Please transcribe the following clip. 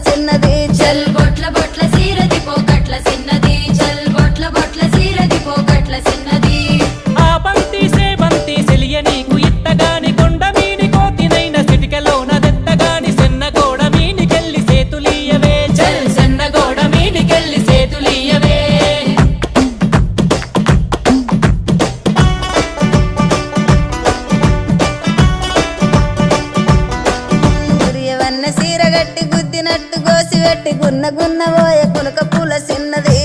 చిన్నది చల్ బొట్ల బొట్ల సీరది పోకట్ల చిన్నది చల్ బొట్ల బొట్ల సీరది పోకట్ల చిన్నది ఆ బంతి సేబంతి సెలియ నీకు ఇత్తగాని కొండ మీని కోతినైన సిటికలోన దెత్తగాని సెన్నగోడ మీనికెళ్ళి సేతులీయవే చల్ సెన్నగోడ మీనికెళ్ళి సేతులీయవే గురియవన్న సీరగట్టి గుద్దినట్టు గోసి పెట్టి గున్న గున్న పోయే కులక పూల చిన్నది